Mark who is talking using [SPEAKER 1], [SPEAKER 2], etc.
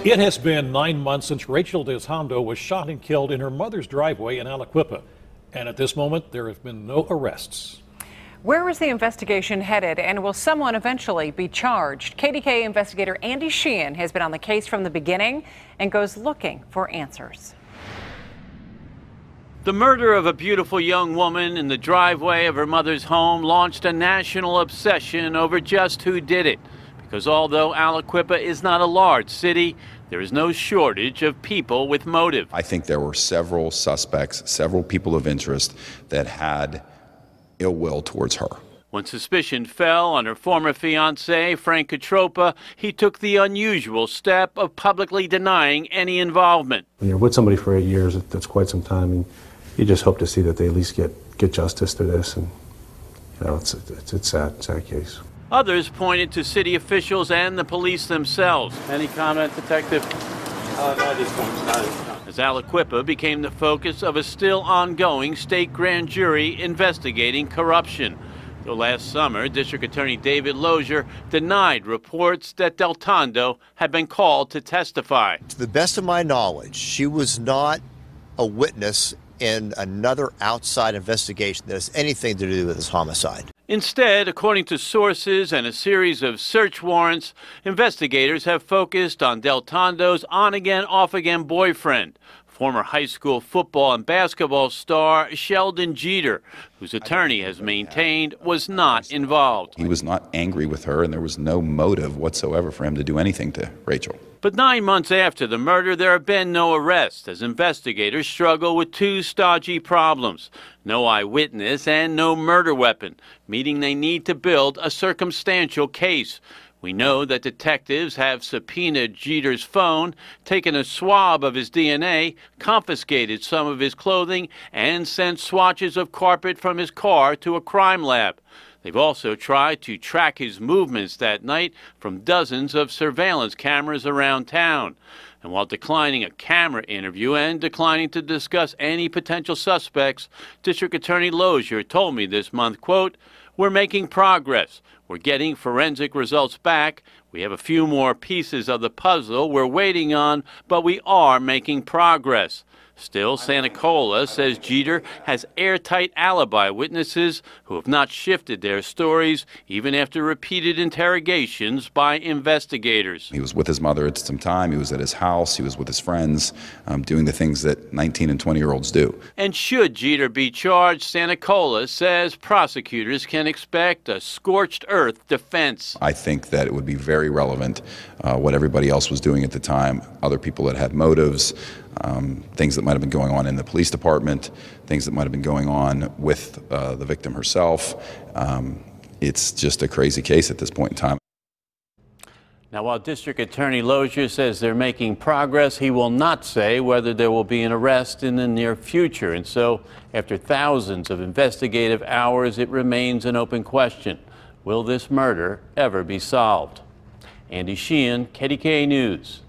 [SPEAKER 1] It has been 9 months since Rachael DelTondo was shot and killed in her mother's driveway in Aliquippa. And at this moment, there have been no arrests.
[SPEAKER 2] Where is the investigation headed, and will someone eventually be charged? KDKA investigator Andy Sheehan has been on the case from the beginning and goes looking for answers.
[SPEAKER 3] The murder of a beautiful young woman in the driveway of her mother's home launched a national obsession over just who did it. Because although Aliquippa is not a large city, there is no shortage of people with motive.
[SPEAKER 4] I think there were several suspects, several people of interest that had ill will towards her.
[SPEAKER 3] When suspicion fell on her former fiancé, Frank Katropa, he took the unusual step of publicly denying any involvement.
[SPEAKER 5] When you're with somebody for 8 years, that's quite some time, and you just hope to see that they at least get justice to this. And you know, it's a sad case.
[SPEAKER 3] Others pointed to city officials and the police themselves. Any comment, Detective?
[SPEAKER 6] No, just no.
[SPEAKER 3] As Aliquippa became the focus of a still ongoing state grand jury investigating corruption. Though last summer, District Attorney David Lozier denied reports that DelTondo had been called to testify.
[SPEAKER 7] To the best of my knowledge, she was not a witness in another outside investigation that has anything to do with this homicide.
[SPEAKER 3] Instead, according to sources and a series of search warrants, investigators have focused on DelTondo's on-again, off-again boyfriend, former high school football and basketball star Sheldon Jeter, whose attorney has maintained was not involved.
[SPEAKER 4] He was not angry with her, and there was no motive whatsoever for him to do anything to Rachael.
[SPEAKER 3] But 9 months after the murder, there have been no arrests as investigators struggle with two stodgy problems: no eyewitness and no murder weapon, meaning they need to build a circumstantial case. We know that detectives have subpoenaed Jeter's phone, taken a swab of his DNA, confiscated some of his clothing, and sent swatches of carpet from his car to a crime lab. They've also tried to track his movements that night from dozens of surveillance cameras around town. And while declining a camera interview and declining to discuss any potential suspects, District Attorney Lozier told me this month, quote, "We're making progress. We're getting forensic results back. We have a few more pieces of the puzzle we're waiting on, but we are making progress." Still, Santa Cola says Jeter has airtight alibi witnesses who have not shifted their stories even after repeated interrogations by investigators.
[SPEAKER 4] He was with his mother at some time. He was at his house. He was with his friends, doing the things that 19 and 20-year-olds do.
[SPEAKER 3] And should Jeter be charged, Santa Cola says prosecutors can expect a scorched earth defense.
[SPEAKER 4] I think that it would be very relevant what everybody else was doing at the time, other people that had motives, things that might have been going on in the police department, things that might have been going on with the victim herself. It's just a crazy case at this point in time.
[SPEAKER 3] Now, while District Attorney Lozier says they're making progress, he will not say whether there will be an arrest in the near future. And so, after thousands of investigative hours, it remains an open question. Will this murder ever be solved? Andy Sheehan, KDKA News.